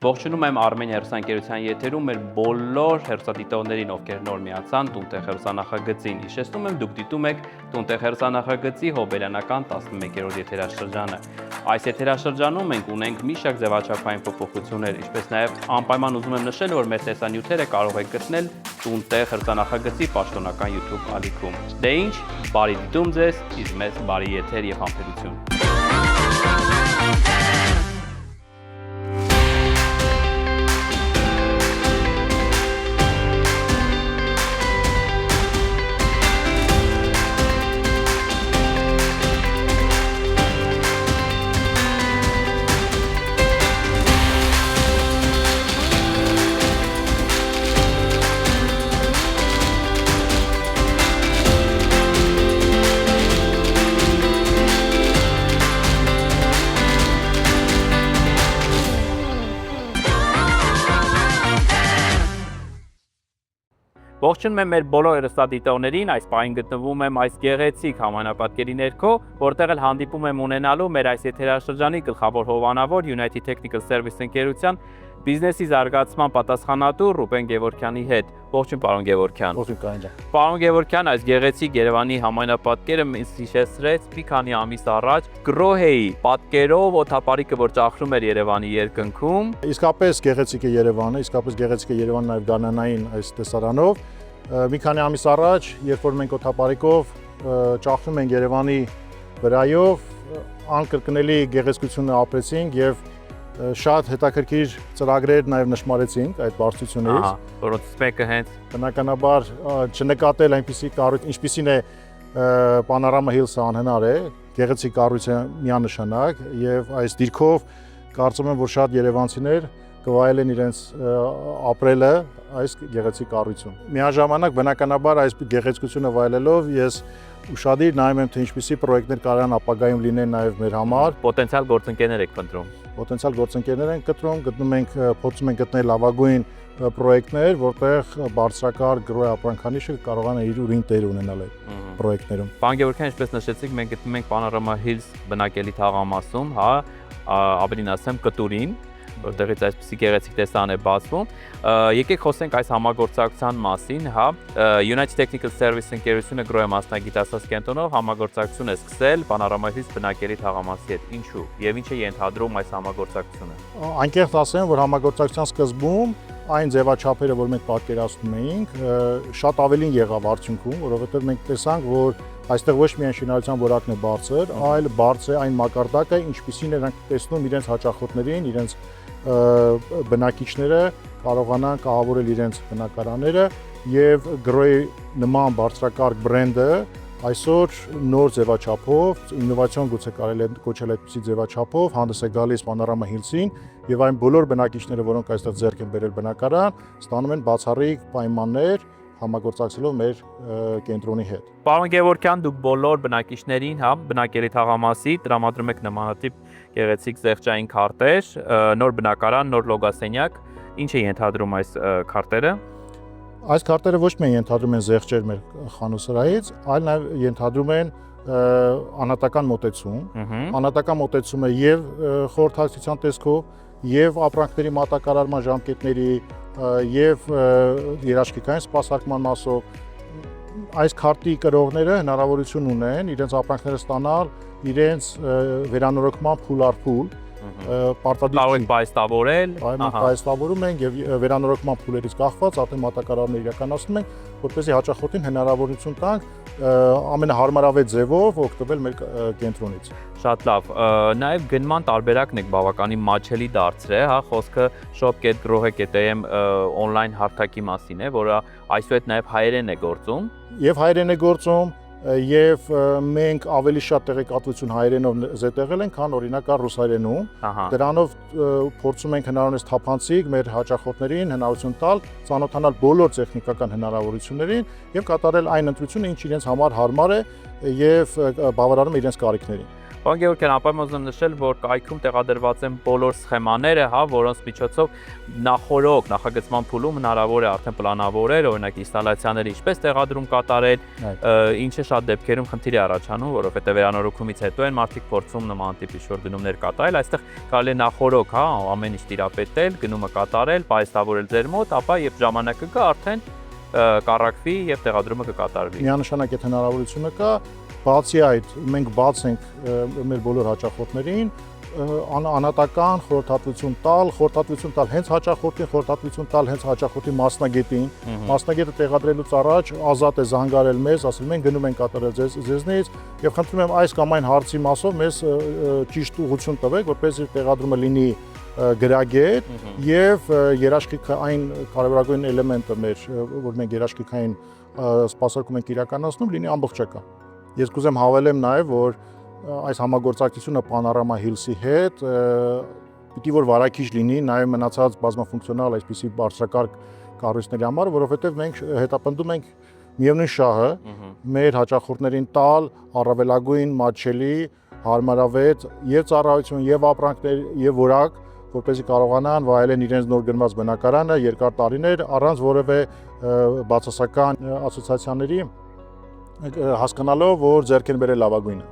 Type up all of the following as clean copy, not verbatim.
Ողջունում եմ Armenia հեռուստաընկերության եթերում մեր բոլոր հեռուստադիտողներին, ովքեր նոր միացան Տունտեղ հեռուստանախագծին։ Հիշեցնում եմ, դուք դիտում եք Տունտեղ հեռուստանախագծի հոբելյանական 11-րդ եթերաշրջանը։ Այս եթերաշրջանում մենք ունենք մի շարք ձևաչափային փոփոխություններ, ինչպես նաև անպայման ուզում եմ նշել, որ մեր տեսանյութերը կարող եք գտնել Տունտեղ հեռուստանախագծի պաշտոնական YouTube ալիքում։ Դե ինչ, բարի դիտում ձեզ, իսկ մեզ բարի եթեր եւ համբերություն։ Ողջունում եմ մեր բոլոր հեռուստադիտողներին, այս պահին գտնվում եմ այս գեղեցիկ համանապատկերի ներքո, որտեղ էլ հանդիպում եմ ունենալու մեր այս եթերաշրջանի գլխավոր հովանավոր United Technical Service ընկերության բիզնեսի զարգացման պատասխանատու Ռուբեն Գևորգյանի հետ։ Ողջույն, պարոն Գևորգյան։ Ողջույն, Կանջան ջան։ Պարոն Գևորգյան, այս գեղեցիկ Երևանի համանապատկերը ինձ հիշեցրեց մի քանի ամիս առաջ Գրոհեի պատկերով օդապարիկը, որ ճախրում էր Երևանի երկնքում։ Իսկապես գեղեցիկ է Երևանը, իսկապես գեղեցիկ է Երևանը նաև գանանային այս տեսարանով։ Մի քանի ամիս առաջ, երբ որ մենք օդապարիկով ճախրում ենք Երևանի վրայով, անկրկնելի գեղեցկությունը ապրեցինք եւ շատ հետաքրքիր ծրագրեր նաև նշмарեցինք այդ բարձրությունից, որոնցից մեկը հենց բնականաբար չնկատել այնպիսի կառույց, ինչպիսին է Panorama Hills-ը անհնար է, գեղեցիկ կառույց է միանշանակ եւ այս դիրքով կարծում եմ, որ շատ երևանցիներ կվայելեն իրենց ապրելը այս գեղեցիկ կառույցում։ Միաժամանակ բնականաբար այս գեղեցկությունը վայելելով ես ուշադիր նայում եմ, թե ինչպիսի պրոյեկտներ կարան ապագայում լինեն նաև մեր համար։ Պոտենցիալ գործընկերներ եք փնտրում։ Պոտենցիալ գործընկերներ ենք կտրում, գտնում ենք, փորձում ենք գտնել լավագույն պրոյեկտներ, որտեղ բարձրակարգ գրոհի ապրանքանիշը կարողանա իր ուրին տեր ունենալ այդ պրոյեկտներում։ Պարոն Գևորգյան, ինչպես նշեցիք, մենք գտնում ենք Panorama Hills բնակելի թաղամասում, ավելին ասեմ կտուրին, որտեղից այսպիսի գեղեցիկ տեսարան է բացվում։ Եկեք խոսենք այս համագործակցության մասին, United Technical Service ընկերությունը գրոհի մասնագիտացած կենտրոնով համագործակցություն է սկսել Panorama Hills բնակելի թաղամասի հետ։ Ինչու եւ ինչ է ենթադրում այս համագործակցությունը։ Անկեղծ ասեմ, որ համագործակցության սկզբում այն ձևաչափերը, որ մենք պատկերացնում էինք, շատ ավելին եղավ արդյունքում, որովհետև մենք տեսանք, որ այստեղ ոչ միայն շինարարության որակն է բարձր, այլ բարձր է այն մակարդակը, ինչպիսին նրանք տեսնում իրենց հաճախորդներին, իրենց բնակիչները կարողանան կահավորել իրենց բնակարանները եւ գրոհի նման բարձրակարգ բրենդը այսօր նոր ձևաչափով, իննովացիոն գուցե կարելի է կոչել այդպիսի ձևաչափով հանդես է գալիս Panorama Hills-ին եւ այն բոլոր բնակիչները, որոնք այստեղ ձեռք են բերել բնակարան, ստանում են բացառիկ պայմաններ համագործակցելով մեր կենտրոնի հետ։ Պարոն Գևորգյան, դուք բոլոր բնակիչներին, բնակելի թաղամասի տրամադրում եք նմանատիպ գեղեցիկ զեղչային քարտեր, նոր բնակարան, նոր լոգասենյակ, ինչ է ենթադրում այս քարտերը։ Այս քարտերը ոչ միայն ենթադրում են զեղչեր մեր խանութսրահից, այլ նաև ենթադրում են անհատական մոտեցում։ Անհատական մոտեցումը եւ խորհրդակցության տեսքով, եւ ապրանքների մատակարարման ժամկետների, եւ երաշխիքային սպասարկման մասով այս քարտի կրողները հնարավորություն ունեն իրենց ապրանքները ստանալ իրենց վերանորոգման փուլ առ փուլ կարող եք բայստավորել, բայստավորում ենք եւ վերանորոգման փուլերից կախված արդեն մատակարարներ իրականացնում ենք, որպեսզի հաճախորդին հնարավորություն տանք ամենահարմարավետ ձևով օգտվել մեր կենտրոնից։ Շատ լավ, նաև գնման տարբերակն եք բավականին մատչելի դարձրել, խոսքը shop.grohe.am on-line հարթակի մասին է, որը այսուհետ նաև հայերեն է գործում։ Եվ հայերեն է գործում, եւ մենք ավելի շատ տեղեկատվություն հայերենով զետեղել ենք, քան օրինակ ռուսերենում։ Դրանով փորձում ենք հնարավորինս թափանցիկ մեր հաճախորդներին հնարավորություն տալ ծանոթանալ բոլոր տեխնիկական հնարավորություններին եւ կատարել այն ընտրությունը, ինչ իրենց համար հարմար է եւ բավարարում է իրենց կարիքներին։ Պարոն Գևորգյան, ապայմազն նշել, որ կայքում տեղադրված են բոլոր սխեմաները, հա, որոնց միջոցով նախորոք նախագծման փուլում հնարավոր է արդեն պլանավորել, օրինակ ինստալացիաները ինչպես տեղադրում կատարել, ինչը շատ դեպքերում խնդիր է առաջանում, որովհետև վերանորոգումից հետո են մարդիկ փորձում նման տիպի շոր գնումներ կատարել, այստեղ կարելի է նախորոք, հա, ամեն ինչ տիրապետել, գնումը կատարել, պայստավորել ձեր մոտ, ապա երբ ժամանակը գա, արդեն կառակվի եւ տեղադրումը կկատարվի։ Միանշանակ այդ հնարավորությունը կա, բացի այդ մենք բաց ենք մեր բոլոր հաճախորդներին անհատական խորհրդատվություն տալ հենց հաճախորդին, խորհրդատվություն տալ հենց հաճախորդի մասնագետին, մասնագետը տեղադրելուց առաջ ազատ է զանգարել մեզ, ասել մենք գնում ենք կատարել ձեզնից եւ խնդրում եմ այս կամ այն հարցի մասով մեզ ճիշտ ուղղություն տվեք, որպեսզի տեղադրումը լինի գրագետ եւ երաշխիքը այն կարևորագույն էլեմենտը մեր, որ մենք երաշխիքային սպասարկում ենք իրականացնում, լինի ամբողջական։ Ես կուզեմ հավելեմ նաեւ, որ այս համագործակցությունը Panorama Hills-ի հետ պիտի որ վարակիչ լինի նաեւ մնացած բազմաֆունկցիոնալ այսպիսի բարձրակարգ կառույցների համար, որովհետեւ մենք հետապնդում ենք միևնույն շահը մեր հաճախորդներին տալ առավելագույն մատչելի, հարմարավետ եւ ծառայություն եւ ապրանքներ եւ որակ, որպեսզի կարողանան վայելեն իրենց նոր գնված բնակարանը երկար տարիներ առանց որևէ բացասական ասոցիացիաների հասկանալով, որ ձեռք են բերել լավագույնը։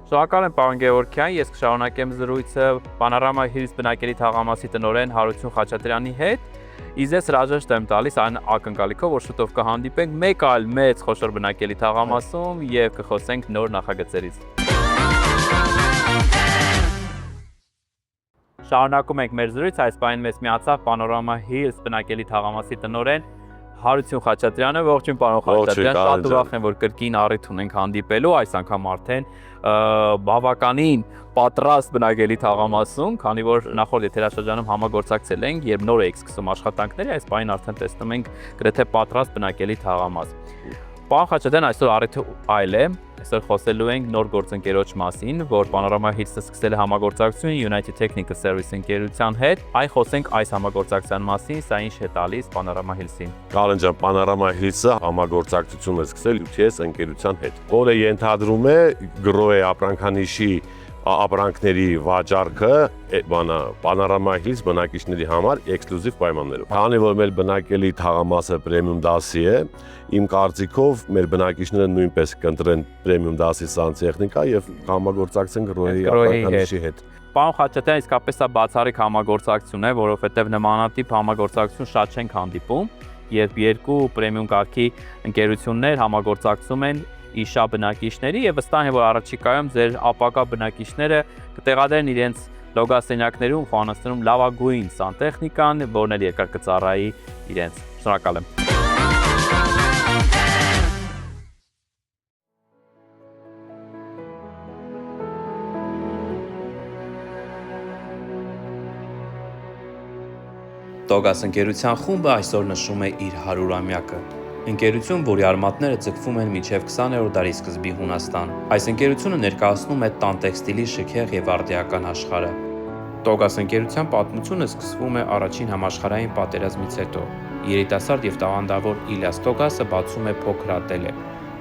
Շնորհակալ եմ, պարոն Գևորգյան, ես կշարունակեմ զրույցը Panorama Hills բնակելի թաղամասի տնօրեն Հարություն Խաչատրյանի հետ։ Իսկ ես հրաժեշտ եմ տալիս այն ակնկալիքով, որ շուտով կհանդիպենք մեկ այլ մեծ խոշոր բնակելի թաղամասում եւ կխոսենք նոր նախագծերից։ Շարունակում ենք մեր զրույցը, այս պահին մեզ միացավ Panorama Hills բնակելի թաղամասի տնօրեն Հարություն Խաչատրյանը, ողջույն պարոն Խաչատրյան, շատ ուրախ եմ, որ կրկին առիթ ունենք հանդիպելու, այս անգամ արդեն բավականին պատրաստ բնակելի թաղամասում, քանի որ նախորդ եթերաշրջանում համագործակցել ենք, երբ նոր էիք սկսում աշխատանքները, այս պահին արդեն տեսնում ենք գրեթե պատրաստ բնակելի թաղամաս։ Պարոն Խաչատրյան, այսօր առիթը այլ է, այսօր խոսելու ենք նոր գործընկերոջ մասին, որ Panorama Hills-ը սկսել է համագործակցություն United Technical Service ընկերության հետ, այ խոսենք այս համագործակցության մասին, սա ինչ է տալիս Panorama Hills-ին։ Կարեն ջան, Panorama Hills-ը համագործակցություն է սկսել UTS ընկերության հետ, որը ենթադրում է գրոհե ապրանքանիշի ապրանքների վաճառքը Panorama Hills բնակիչների համար էքսկլյուզիվ պայմաններով։ Քանի որ մեր բնակելի թաղամասը պրեմիում դասի է, իմ կարծիքով մեր բնակիչները նույնպես կընտրեն պրեմիում դասի սանտեխնիկա եւ համագործակցեն գրոհի ապրանքանիշի հետ։ Պարոն Խաչատրյան, իսկապես սա բացառիկ համագործակցություն է, որովհետեւ նմանատիպ համագործակցություն շատ չենք հանդիպում, երբ երկու պրեմիում կարգի ընկերություններ համագործակցում են իշա բնակիչների եւ վստահ եմ, որ առաջիկայում ձեր ապակա բնակիչները կտեղադրեն իրենց լոգասենյակներում, խոհանոցներում լավագույն սանտեխնիկան, որն էլ երկար կծառայի իրենց։ Շնորհակալ եմ։ Տոգաս ընկերության խումբը այսօր նշում է իր 100-ամյակը։ Ընկերություն, որի արմատները ձգվում են մինչև 20-րդ դարի սկզբի Հունաստան։ Այս ընկերությունը ներկայացնում է տանտեքստիլի շքեղ եւ արդիական աշխարհը։ Տոգաս ընկերության պատմությունը սկսվում է առաջին համաշխարհային պատերազմից հետո։ Երիտասարդ եւ տաղանդավոր Իլյաս Տոգասը բացում է փոքր ատելյե,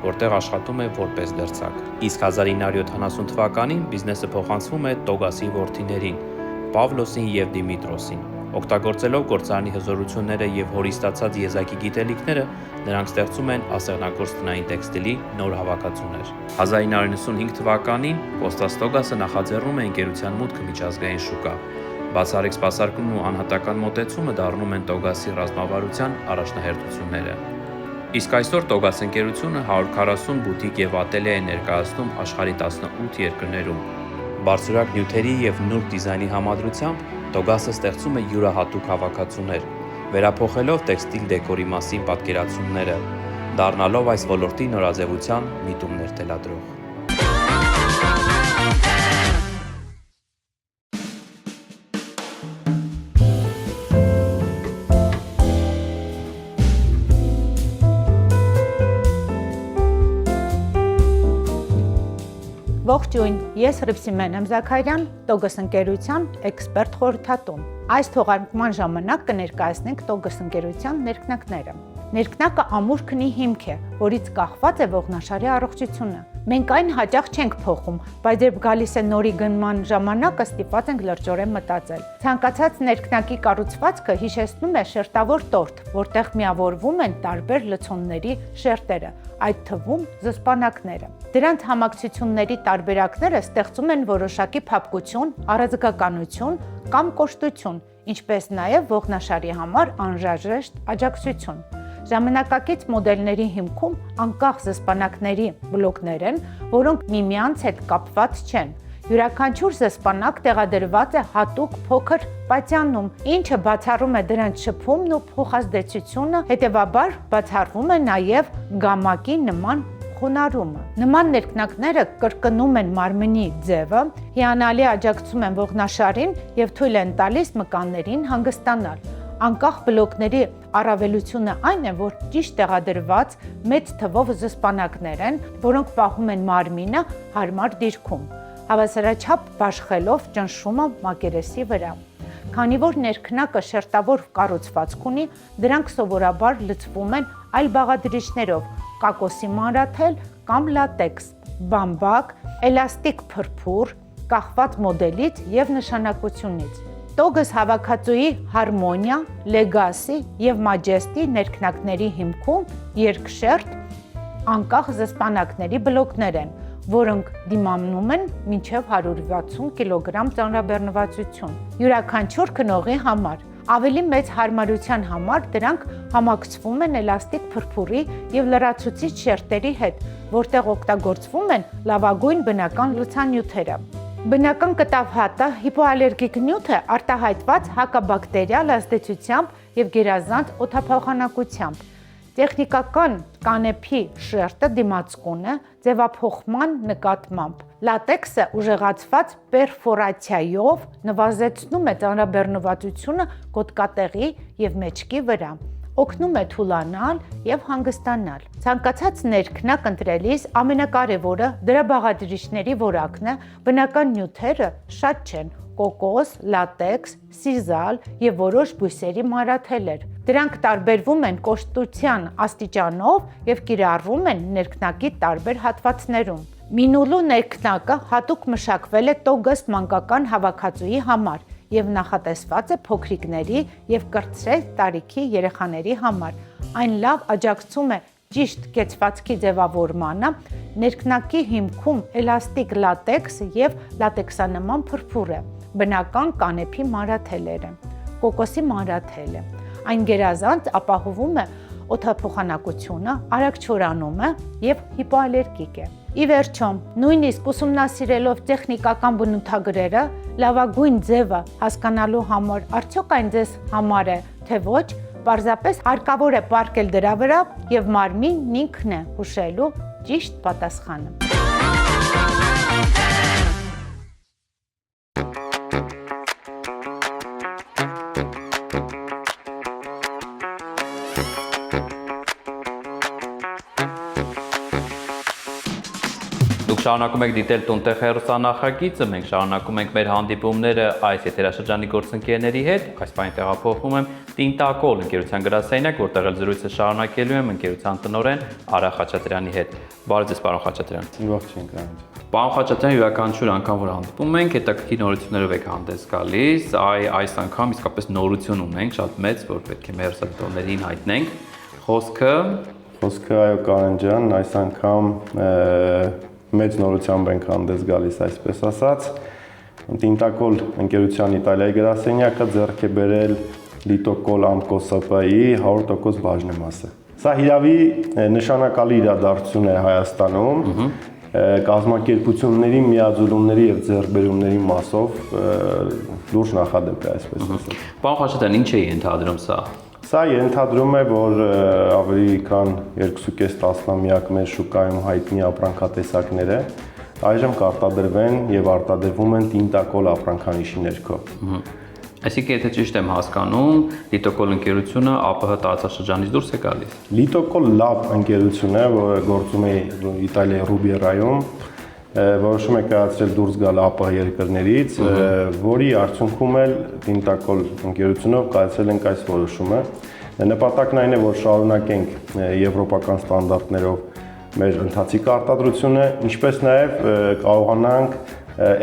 որտեղ աշխատում է որպես դերձակ։ Իսկ 1970 թվականին բիզնեսը փոխանցվում է Տոգասի որդիներին՝ Պավլոսին եւ Դիմիտրոսին։ Օգտագործելով գործարանի հզորությունները եւ հորի ստացած եզակի գիտելիքները, նրանք ստեղծում են ասեղնագործ տնային տեքստիլի նոր հավաքածուներ։ 1995 թվականին Կոստաս Տոգասը նախաձեռնում է ընկերության մուտքը միջազգային շուկա։ Բացառիկ սպասարկումն ու անհատական մոտեցումը դառնում են Տոգասի ռազմավարության առաջնահերթությունները։ Իսկ այսօր Տոգաս ընկերությունը 140 բուտիկ եւ ատելյե է ներկայացնում աշխարհի 18 երկրներում։ Բարձրորակ նյութերի եւ նուրբ դիզայնի համադրությամբ Տոգասը ստեղծում է յուրահատուկ հավաքածուներ, վերափոխելով տեքստիլ դեկորի մասին պատկերացումները, դառնալով այս ոլորտի նորաձևության միտումներ թելադրող։ Ողջույն, ես Ռիփսիմեն եմ Զաքարյան, Տոգաս ընկերության էքսպերտ խորհրդատու։ Այս թողարկման ժամանակ կներկայացնենք Տոգաս ընկերության ներքնակները։ Ներքնակը ամուր քնի հիմք է, որից կախված է ողնաշարի առողջությունը։ Մենք այն հաճախ չենք փոխում, բայց երբ գալիս է նորի գնման ժամանակը, ստիպված ենք լրջորեն մտածել։ Ցանկացած ներքնակի կառուցվածքը հիշեցնում է շերտավոր տորթ, որտեղ միավորվում են տարբեր լցոնների շերտերը, այդ թվում զսպանակները։ Դրանց համակցությունների տարբերակները ստեղծում են որոշակի փափկություն, առաձգականություն կամ կոշտություն, ինչպես նաև ողնաշարի համար անհրաժեշտ աջակցություն։ Ժամանակակից մոդելների հիմքում անկախ զսպանակների բլոկներ են, որոնք միմյանց հետ կապված չեն։ Յուրաքանչյուր զսպանակ տեղադրված է հատուկ փոքր պատյանում, ինչը բացառում է դրանց շփումն ու փոխազդեցությունը, հետևաբար բացառվում է նաև գամակի նման խոնարհումը։ Նման ներքնակները կրկնում են մարմնի ձևը, հիանալի աջակցում են ողնաշարին եւ թույլ են տալիս մկաններին հանգստանալ։ Անկախ բլոկների առավելությունը այն է, որ ճիշտ տեղադրված մեծ թվով զսպանակներ են, որոնք պահում են մարմինը հարմար դիրքում, հավասարաչափ բաշխելով ճնշումը մակերեսի վրա։ Քանի որ ներքնակը շերտավոր կառուցվածք ունի, դրանք սովորաբար լցվում են այլ բաղադրիչներով՝ կակոսի մանրաթել կամ լատեքս, բամբակ, էլաստիկ փրփուր, կախված մոդելից եւ նշանակությունից։ Տոգս հավաքածուի Harmonia, Legacy եւ Majesty ներքնակների հիմքում երկշերտ անկախ զսպանակների բլոկներ են, որոնք դիմանում են մինչև 160 կգ ծանրաբեռնվածություն։ Յուրաքանչյուր քնողի համար ավելի մեծ հարմարության համար դրանք համակցվում են էլաստիկ փրփուրի եւ լրացուցիչ շերտերի հետ, որտեղ օգտագործվում են լավագույն բնական լցանյութերը։ Բնական կտավ հատը հիպոալերգիկ նյութ է արտահայտված հակաբակտերիալ ազդեցությամբ եւ գերազանց օդափոխանակությամբ։ Տեխնիկական կանեփի շերտը դիմացկուն է ձևափոխման նկատմամբ։ Լատեքսը ուժեղացված պերֆորացիայով նվազեցնում է ծանրաբեռնվածությունը գոտկատեղի եւ մեջքի վրա, օգնում է թուլանալ եւ հանգստանալ։ Ցանկացած ներքնակ ընտրելիս ամենակարևորը դրա բաղադրիչների որակն է, բնական նյութերը շատ չեն՝ կոկոս, լատեքս, սիզալ եւ որոշ բույսերի մանրաթելեր։ Դրանք տարբերվում են կոշտության աստիճանով եւ կիրառվում են ներքնակի տարբեր հատվածներում։ Մինուլու ներքնակը հատուկ մշակվել է Տոգս մանկական հավաքածուի համար եւ նախատեսված է փոքրիկների եւ կրտսեր տարիքի երեխաների համար։ Այն լավ աջակցում է ճիշտ կեցվածքի ձևավորմանը, ներքնակի հիմքում էլաստիկ լատեքս եւ լատեքսանման փրփուր է, բնական կանեփի մանրաթելերը, կոկոսի մանրաթելը։ Այն գերազանց ապահովում է օդափոխանակությունը, արագ չորանում է եւ հիպոալերգիկ է։ Ի վերջո, նույնիսկ ուսումնասիրելով տեխնիկական բնութագրերը, լավագույն ձևը հասկանալու համար արդյոք այն ձեզ համար է, թե ոչ, պարզապես հարկավոր է պառկել դրա վրա եւ մարմինն ինքն է հուշելու ճիշտ պատասխանը։ Շարունակում եք դիտել Տունտեղ հեռուստանախագիծը, մենք շարունակում ենք մեր հանդիպումները այս եթերաշրջանի գործընկերների հետ, այս պահին տեղափոխվում եմ Տինտակոլ ընկերության գրասենյակ, որտեղ էլ զրույցը շարունակելու եմ ընկերության տնօրեն Արա Խաչատրյանի հետ։ Բարև ձեզ, պարոն Խաչատրյան։ Ողջույն, կանաչ։ Պարոն Խաչատրյան, յուրաքանչյուր անգամ որ հանդիպում ենք, հետաքրքիր նորություններով եք հանդես գալիս, այս անգամ իսկապես նորություն ունենք, շատ մեծ, որ պետք է մեր հեռուստատիտողներին հայտնենք։ Խոսքը այո, Կանան ջան, այս անգամ մեծ նորությամբ ենք հանդես գալիս, այսպես ասած։ Տինտակոլ ընկերության Իտալիայի գրասենյակը ձեռք է բերել Լիտոկոլ Ամկոսապայի 100% բաժնեմասը։ Սա հիրավի նշանակալի իրադարձություն է Հայաստանում, կազմակերպությունների, միաձուլումների եւ ձեռքբերումների մասով լուրջ նախադեպ է, այսպես ասած։ Պարոն Խաչատրյան, ինչ է ենթադրում սա։ Սա ենթադրում է, որ ավելի քան 2.5 տասնամյակ մեր շուկայում հայտնի ապրանքատեսակները այժմ կարտադրվեն եւ արտադրվում են Տինտակոլ ապրանքանիշի ներքո։ Այսինքն, եթե ճիշտ եմ հասկանում, Լիտոկոլ ընկերությունը ԱՊՀ տարածաշրջանից դուրս է գալիս։ Լիտոկոլ լավ ընկերություն է, որը գործում է Իտալիայի Ռուբիերայում, որոշում է կայացրել դուրս գալ ԱՊՀ երկրներից, որի արդյունքում էլ Տինտակոլ ընկերությունով կայացրել ենք այս որոշումը։ Նպատակն այն է, որ շարունակենք եվրոպական ստանդարտներով մեր ընթացիկ արտադրությունը, ինչպես նաև կարողանանք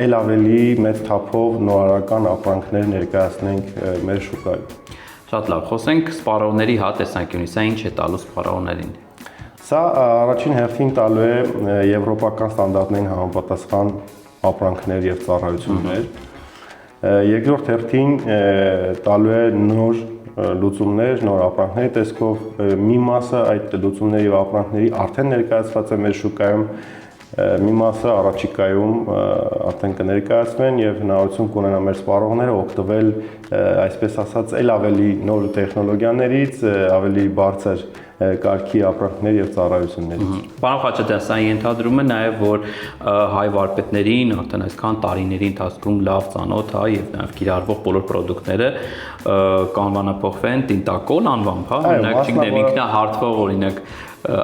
ել ավելի մեծ թափով նորարարական ապրանքներ ներկայացնենք մեր շուկայում։ Շատ լավ, խոսենք սպառողների տեսանկյունից, սա ինչ է տալու սպառողներին։ Սա առաջին հերթին տալու է եվրոպական ստանդարտներին համապատասխան ապրանքներ եւ ծառայություններ։ Երկրորդ հերթին տալու է նոր լուծումներ, նոր ապրանքների տեսքով մի մասը այդ լուծումների եւ ապրանքների արդեն ներկայացված է մեր շուկայում, մի մասը առաջիկայում արդեն կներկայացվեն եւ հնարավորություն կունենա մեր սպառողները օգտվել այսպես ասած ել ավելի նոր տեխնոլոգիաներից, ավելի բարձր կարգի ապրանքներ եւ ծառայություններից։ Պարոն Խաչատրյան, սա ենթադրում է նաեւ, որ հայ վարպետներին արդեն այսքան տարիների ընթացքում լավ ծանոթ է եւ նաեւ կիրառվող բոլոր պրոդուկտները կանվանափոխվեն տինտակոլ անվամբ, հա, օրինակ չգիտեմ ինքնահարթվող օրինակ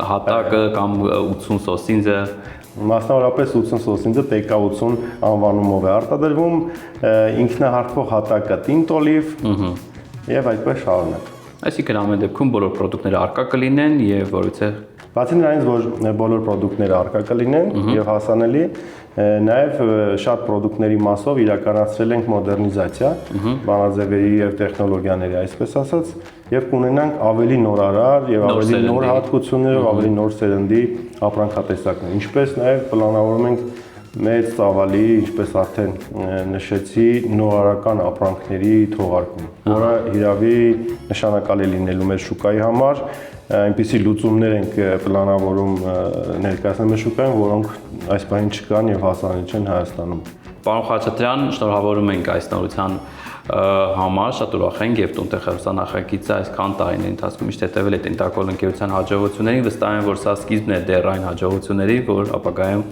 հատակը կամ 80 սոսինձը Մասնավորապես 80 սոսինձը TK80 անվանումով է արտադրվում, ինքնահարթվող հատակը տինտոլիվ եւ այդպես շարունակ։ Այսինքն ամեն դեպքում բոլոր պրոդուկտները արկա կլինեն եւ որովհետեւ բացի նրանից, որ բոլոր պրոդուկտները արկա կլինեն եւ հասանելի, նաեւ շատ պրոդուկտների մասով իրականացրել ենք մոդեռնիզացիա, բանաձևերի եւ տեխնոլոգիաների, այսպես ասած, եւ կունենանք ավելի նորարար եւ ավելի նոր հատկություններով, ավելի նոր սերնդի ապրանքատեսակներ։ Ինչպես նաեւ պլանավորում ենք մեծ ծավալի, ինչպես արդեն նշեցի, նորարարական ապրանքների թողարկում, որը հիրավի նշանակալի լինելու մեր շուկայի համար, այնպիսի լուծումներ ենք պլանավորում ներկայացնել մեր շուկայում, որոնք այս պահին չկան եւ հասանելի չեն Հայաստանում։ Պարոն Խաչատրյան, շնորհավորում ենք այս նորության համար, շատ ուրախ ենք եւ տուն տեղ հեռուստանախագիծը այսքան տարիների ընթացքում միշտ հետևել է տինտակոլ ընկերության հաջողություններին, վստահ եմ, որ սա սկիզբն է դեռ այն հաջողությունների, որ ապագայում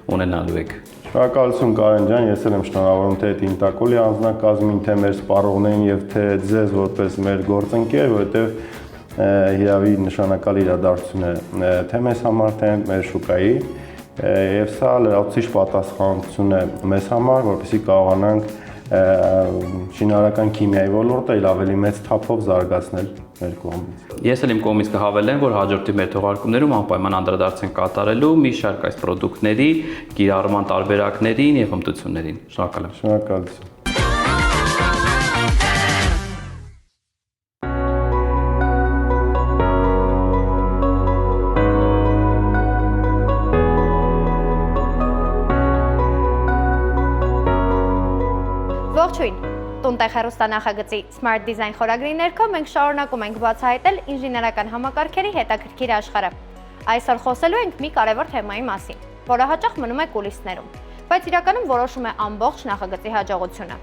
ունենալու եք։ Շնորհակալություն Կարեն ջան, ես եմ շնորհավորում թե Տինտակոլի անձնակազմին, թե մեր սպառողներին եւ թե ձեզ որպես մեր գործընկեր, որովհետեւ հիրավի նշանակալի իրադարձություն է թե մեզ համար, թե մեր շուկայի եւ սա լրացուցիչ պատասխանատվություն է մեզ համար, որպեսզի կարողանանք շինարարական քիմիայի ոլորտը ավելի մեծ թափով զարգացնել մեր կողմից։ Ես էլ իմ կողմից կհավելեմ, որ հաջորդի մեր թողարկումներում անպայման անդրադարձ ենք կատարելու մի շարք այս պրոդուկտների, կիրառման տարբերակներին եւ հմտություններին։ Շնորհակալ եմ։ Շնորհակալություն։ Ողջույն, տունտեղ հեռուստանախագծի Smart Design խորագրի ներքո մենք շարունակում ենք բացահայտել ինժեներական համակարգերի հետաքրքիր աշխարհը։ Այսօր խոսելու ենք մի կարևոր թեմայի մասին, որը հաճախ մնում է կուլիսներում, բայց իրականում որոշում է ամբողջ նախագծի հաջողությունը։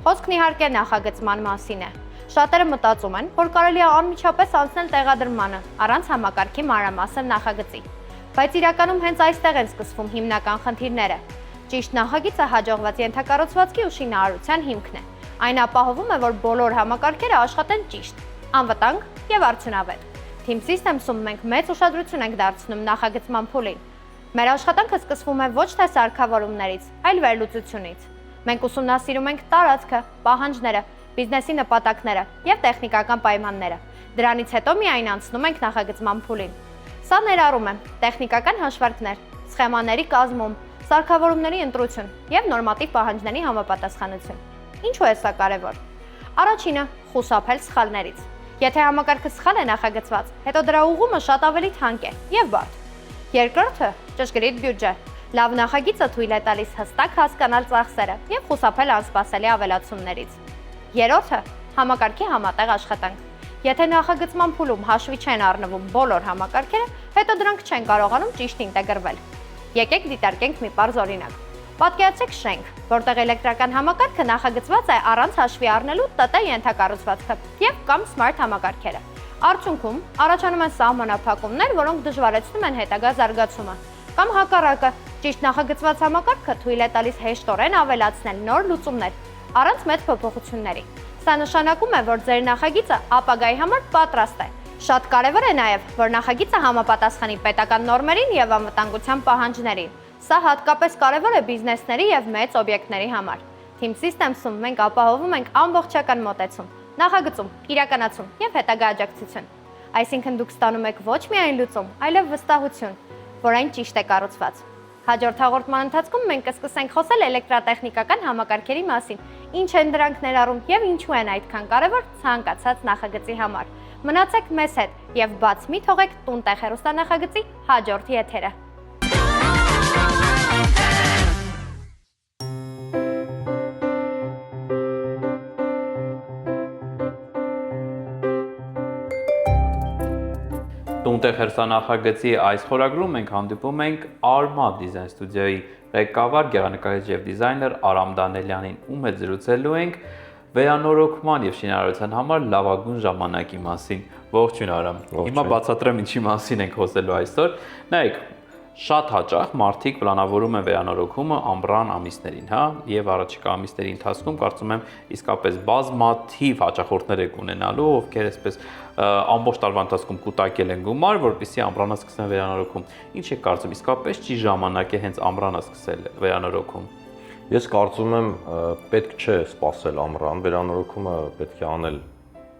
Խոսքն իհարկե նախագծման մասին է։ Շատերը մտածում են, որ կարելի է անմիջապես անցնել տեղադրմանը առանց համակարգի մանրամասն նախագծի, բայց իրականում հենց այստեղ են սկսվում հիմնական խնդիրները։ Ճիշտ նախագիծը հաջողված ենթակառուցվածքի ու շինարարության հիմքն է։ Այն ապահովում է, որ բոլոր համակարգերը աշխատեն ճիշտ, անվտանգ եւ արդյունավետ։ Team Systems-ում մենք մեծ ուշադրություն ենք դարձնում նախագծման փուլին։ Մեր աշխատանքը սկսվում է ոչ թե սարքավորումներից, այլ վերլուծությունից։ Մենք ուսումնասիրում ենք տարածքը, պահանջները, բիզնեսի նպատակները եւ տեխնիկական պայմանները։ Դրանից հետո միայն անցնում ենք նախագծման փուլին։ Սա ներառում է տեխնիկական հաշվարկներ, սխեմաների կազմում, սարքավորումների ընտրություն եւ նորմատիվ պահանջների համապատասխանություն։ Ինչու է սա կարևոր։ Առաջինը՝ խուսափել սխալներից։ Եթե համակարգը սխալ է նախագծված, հետո դրա ուղղումը շատ ավելի թանկ է եւ բարդ։ Երկրորդը՝ ճշգրիտ բյուջե։ Լավ նախագիծը թույլ է տալիս հստակ հասկանալ ծախսերը եւ խուսափել անսպասելի ավելացումներից։ Երրորդը՝ համակարգի համատեղ աշխատանք։ Եթե նախագծման փուլում հաշվի չեն առնվում բոլոր համակարգերը, հետո դրանք չեն կարողանում ճիշտ ինտեգրվել։ Եկեք դիտարկենք մի պարզ օրինակ։ Պատկերացրեք շենք, որտեղ էլեկտրական համակարգը նախագծված է առանց հաշվի առնելու ՏՏ ենթակառուցվածքը եւ կամ smart համակարգերը։ Արդյունքում առաջանում են սահմանափակումներ, որոնք դժվարեցնում են հետագա զարգացումը։ Կամ հակառակը, ճիշտ նախագծված համակարգը թույլ է տալիս հեշտորեն ավելացնել նոր լուծումներ առանց մեծ փոփոխությունների։ Սա նշանակում է, որ ձեր նախագիծը ապագայի համար պատրաստ է։ Շատ կարևոր է նաև, որ նախագիծը համապատասխանի պետական նորմերին եւ անվտանգության պահանջներին։ Սա հատկապես կարևոր է բիզնեսների եւ մեծ օբյեկտների համար։ Team Systems-ում մենք ապահովում ենք ամբողջական մոտեցում, նախագծում, իրականացում եւ հետագա աջակցություն։ Այսինքն դուք ստանում եք ոչ միայն լուծում, այլև վստահություն։ որ այն ճիշտ է կառուցված։ Հաջորդ հաղորդման ընթացքում մենք կսկսենք խոսել էլեկտրատեխնիկական համակարգերի մասին, ինչ են դրանք ներառում եւ ինչու են այդքան կարեւոր ցանկացած նախագծի համար։ Մնացեք մեզ հետ եւ բաց մի թողեք տուն-տեղ հեռուստանախագծի հաջորդ եթերը։ Տուն-տեղ հեռուստանախագծի այս խորագրում մենք հանդիպում ենք Arma Design Studio-ի ղեկավար, գեղանկարիչ եւ դիզայներ Արամ Դանելյանին, ում հետ զրուցելու ենք վերանորոգման եւ շինարարության համար լավագույն ժամանակի մասին։ Ողջույն Արամ։ Հիմա բացատրեմ ինչի մասին ենք խոսելու այսօր։ Նայեք, շատ հաճախ մարդիկ պլանավորում են վերանորոգումը ամռան ամիսներին, հա, եւ առաջիկա ամիսների ընթացքում կարծում եմ իսկապես բազմաթիվ հաճախորդներ եք ունենալու, ովքեր այսպես ամբողջ տարվա ընթացքում կուտակել են գումար, որպեսզի ամռանը սկսեն վերանորոգում։ Ինչ եք կարծում, իսկապես չի ժամանակ է հենց ամռանը սկսել վերանորոգում։ Ես կարծում եմ պետք չէ սպասել ամռան, վերանորոգումը պետք է անել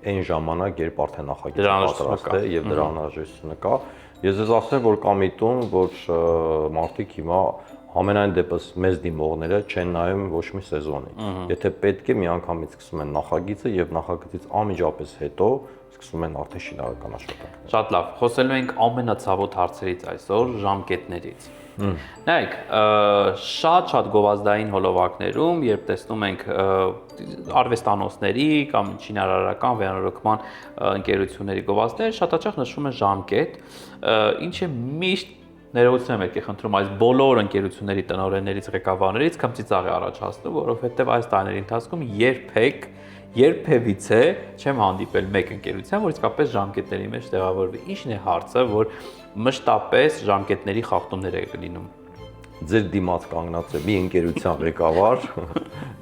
այն ժամանակ, երբ արդեն նախագիծը պատրաստ է եւ դրա անհրաժեշտությունը կա։ Ես ես ասեմ, որ կա միտում, որ մարդիկ հիմա ամենայն դեպս մեծ դիմողները չեն նայում ոչ մի սեզոնի։ Եթե պետք է միանգամից սկսում են նախագիծը եւ նախագծից անմիջապես հետո սկսում են արդեն շինարարական աշխատանքները։ Շատ լավ, խոսելու ենք ամենացավոտ հարցերից այսօր, ժամկետներից։ Նայեք, շատ գովազդային հոլովակներում, երբ տեսնում ենք արվեստանոցների կամ շինարարական վերանորոգման ընկերությունների գովազդներ, շատ հաճախ նշվում է ժամկետ, ինչը միշտ ներողություն եք խնդրում այս բոլոր ընկերությունների տնօրեններից, ղեկավարներից կամ ծիծաղ է առաջացնում, որովհետև այս տարիների ընթացքում երբևիցե չեմ հանդիպել մեկ ընկերության, որ իսկապես ժամկետների մեջ տեղավորվի։ Ինչն է հարցը, որ մշտապես ժամկետների խախտումներ է լինում։ Ձեր դիմաց կանգնած է մի ընկերության ղեկավար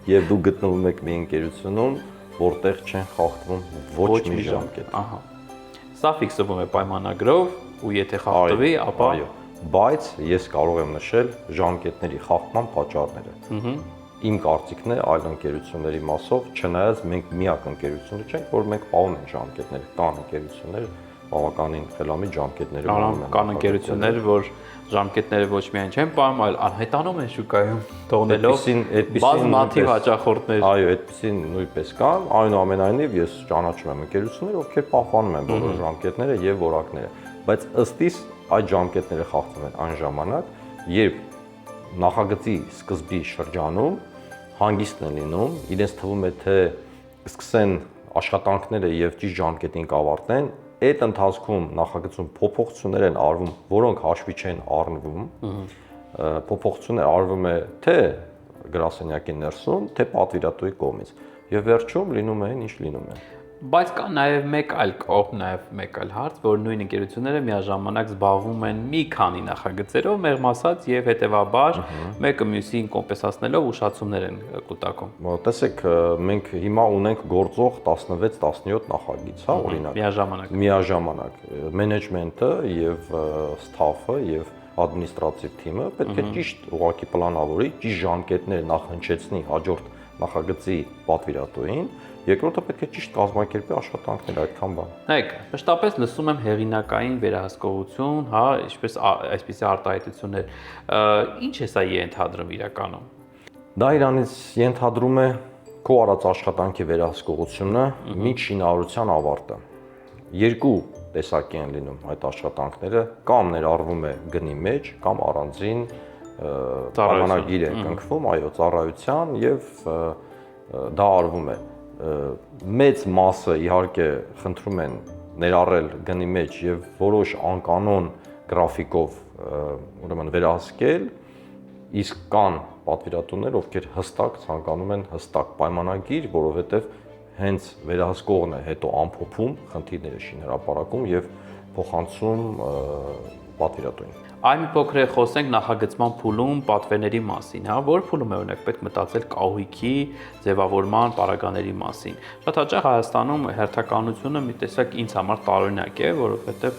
եւ դուք գտնվում եք մի ընկերությունում, որտեղ չեն խախտվում ոչ մի ժամկետ։ Ահա։ Սա ֆիքսվում է պայմանագրով ու եթե խախտվի, ապա բայց ես կարող եմ նշել ժամկետների խախտման պատճառները։ Իմ կարծիքն է այլ ընկերությունների մասով, չնայած մենք միակ ընկերությունը չենք, որ մենք պահում ենք ժամկետները, կան ընկերություններ բավականին խելամիտ ժամկետները պահում են։ Կան ընկերություններ, որ ժամկետները ոչ միայն չեն պահում, այլ անհետանում են շուկայում, թողնելով բազմաթիվ հաճախորդներ։ Այո, այդպեսին նույնպես կան, այնուամենայնիվ ես ճանաչում եմ ընկերություններ, ովքեր պահպանում են բոլոր ժամկետները եւ որակները, բայց ըստ իս այդ ժամկետները խախտվում են այն ժամանակ, երբ նախագծի սկզբի շրջանում հանգիստն է լինում, իրենց թվում է թե սկսեն աշխատանքները եւ ճիշտ ժամկետին կավարտեն, այդ ընթացքում նախագծում փոփոխություններ են արվում, որոնք հաշվի չեն առնվում, փոփոխություններ արվում է թե գրասենյակի ներսում, թե պատվիրատուի կողմից եւ վերջում լինում է ինչ լինում է։ Բայց կա նաև մեկ այլ կողմ, նաև մեկ այլ հարց, որ նույն ընկերությունները միաժամանակ զբաղվում են մի քանի նախագծերով, մեղմ ասած, եւ հետեւաբար մեկը մյուսին կոմպենսացնելով ուշացումներ են կուտակում։ Տեսեք, մենք հիմա ունենք գործող 16-17 նախագիծ, հա, օրինակ։ Միաժամանակ մենեջմենտը եւ ստաֆը եւ ադմինիստրատիվ թիմը պետք է ճիշտ ուղղակի պլանավորի, ճիշտ ժամկետներ նախհնչեցնի հաջորդ նախագծի պատվիրատուին, երկրորդը պետք է ճիշտ կազմակերպի աշխատանքները, այդքան բան։ Նայեք, մշտապես լսում եմ հեղինակային վերահսկողություն, հա, այսպիսի արտահայտություններ։ Ինչ է սա ենթադրում իրականում։ Դա իրանից ենթադրում է քո արած աշխատանքի վերահսկողությունը մինչ շինարարության ավարտը։ Երկու տեսակի են լինում այդ աշխատանքները, կամ ներառվում է գնի մեջ, կամ առանձին պայմանագիր է կնքվում, այո, ծառայության եւ դա արվում է։ Մեծ մասը իհարկե խնդրում են ներառել գնի մեջ եւ որոշ անկանոն գրաֆիկով ուրեմն վերահսկել, իսկ կան պատվիրատուներ, ովքեր հստակ ցանկանում են հստակ պայմանագիր, որովհետեւ հենց վերահսկողն է հետո ամփոփում խնդիրները շինհրապարակում եւ փոխանցում պատվիրատուին։ Այ մի փոքր խոսենք նախագծման փուլում պատվերների մասին, հա, որ փուլում է օրինակ պետք մտածել կահույքի ձևավորման պարագաների մասին։ Շատ հաճախ Հայաստանում հերթականությունը մի տեսակ ինձ համար տարօրինակ է, որովհետև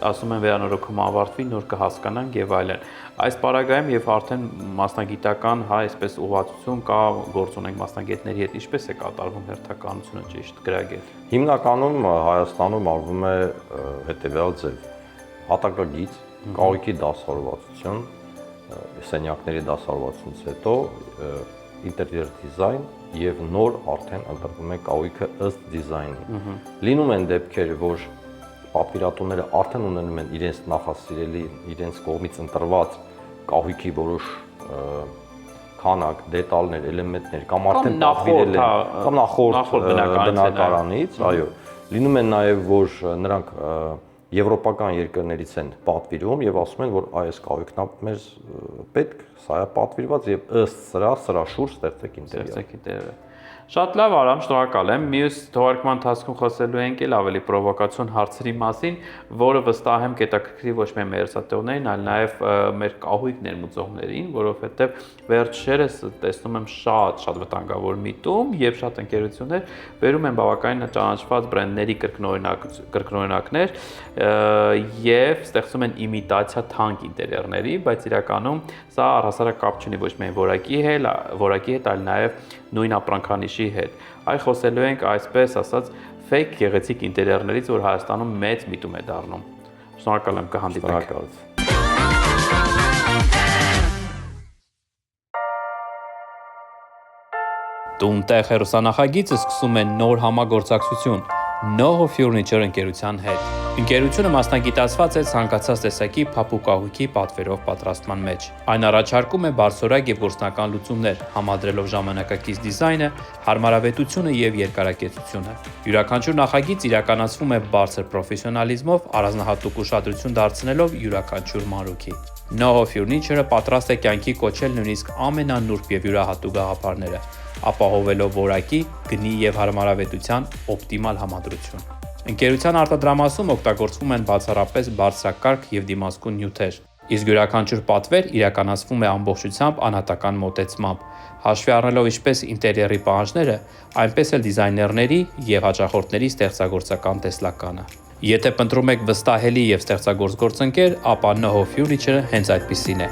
ասում են վերանորոգումը ավարտվի, նոր կհասկանանք եւ այլն։ Այս պարագայում եւ արդեն մասնագիտական, հա, այսպես ուղղվածություն կա, գործ ունենք մասնագետների հետ, ինչպես է կատարվում հերթականությունը ճիշտ գրագետ։ Հիմնականում Հայաստանում արվում է հետեւյալ ձև. հատակագիծ կահույքի դասավորվածություն, սենյակների դասավորվածությունից հետո ինտերիեր դիզայն եւ նոր արդեն ընտրվում է կահույքը ըստ դիզայնի։ Լինում են դեպքեր, որ պատվիրատուները արդեն ունենում են իրենց նախասիրելի, իրենց կողմից ընտրված կահույքի որոշ քանակ, դետալներ, էլեմենտներ կամ արդեն պատվիրել են կամ նախորդ բնակարանից, այո։ Լինում է նաև, որ նրանք եվրոպական երկրներից են պատվիրում եւ ասում են, որ այս կահույքն մեզ պետք, սա է պատվիրված եւ ըստ սրա շուրջ ստեղծեք ինտերիեր։ Շատ լավ, Արամ, շնորհակալ եմ։ Մյուս թողարկման ընթացքում խոսելու ենք էլ ավելի պրովոկացիոն հարցերի մասին, որը վստահ եմ կհետաքրքրի ոչ միայն մեր հերոսատեղներին, այլ նաև մեր կահույք ներմուծողներին, որովհետև վերջերս տեսնում եմ շատ վտանգավոր միտում եւ շատ ընկերություններ բերում են բավականին ճանաչված բրենդների կրկնօրինակներ եւ ստեղծում են իմիտացիա թանկ ինտերիերների, բայց իրականում սա առհասարակ կապ չունի ոչ միայն որակի հետ, այլ նաև նույն ապրանքանիշի հետ։ Այ խոսելու ենք այսպես ասած fake գեղեցիկ ինտերիերներից, որ Հայաստանում մեծ միտում է դառնում։ Շնորհակալ եմ, կհանդիպենք։ Տուն-տեղ հեռուստանախագիծը սկսում է նոր համագործակցություն Noho Furniture ընկերության հետ։ Ընկերությունը մասնագիտացված է ցանկացած տեսակի փափուկահույքի պատվերով պատրաստման մեջ։ Այն առաջարկում է բարձրորակ եւ գործնական լուծումներ, համադրելով ժամանակակից դիզայնը, հարմարավետությունը եւ երկարակեցությունը։ Յուրաքանչյուր նախագիծ իրականացվում է բարձր պրոֆեսիոնալիզմով, առանձնահատուկ ուշադրություն դարձնելով յուրաքանչյուր մանրուքի։ Noho Furniture-ը պատրաստ է կյանքի կոչել նույնիսկ ամենանուրբ եւ յուրահատուկ գաղափարները, ապահովելով որակի, գնի եւ հարմարավետության օպտիմալ համադրություն։ Ընկերության արտադրամասում օգտագործվում են բացառապես բարձրակարգ եւ դիմացկուն նյութեր, իսկ յուրաքանչյուր պատվեր իրականացվում է ամբողջությամբ անհատական մոտեցմամբ, հաշվի առնելով ինչպես ինտերիերի պահանջները, այնպես էլ դիզայներների եւ հաճախորդների ստեղծագործական տեսլականը։ Եթե փնտրում եք վստահելի եւ ստեղծագործ գործընկեր, ապա Noho Furniture-ը հենց այդպիսին է։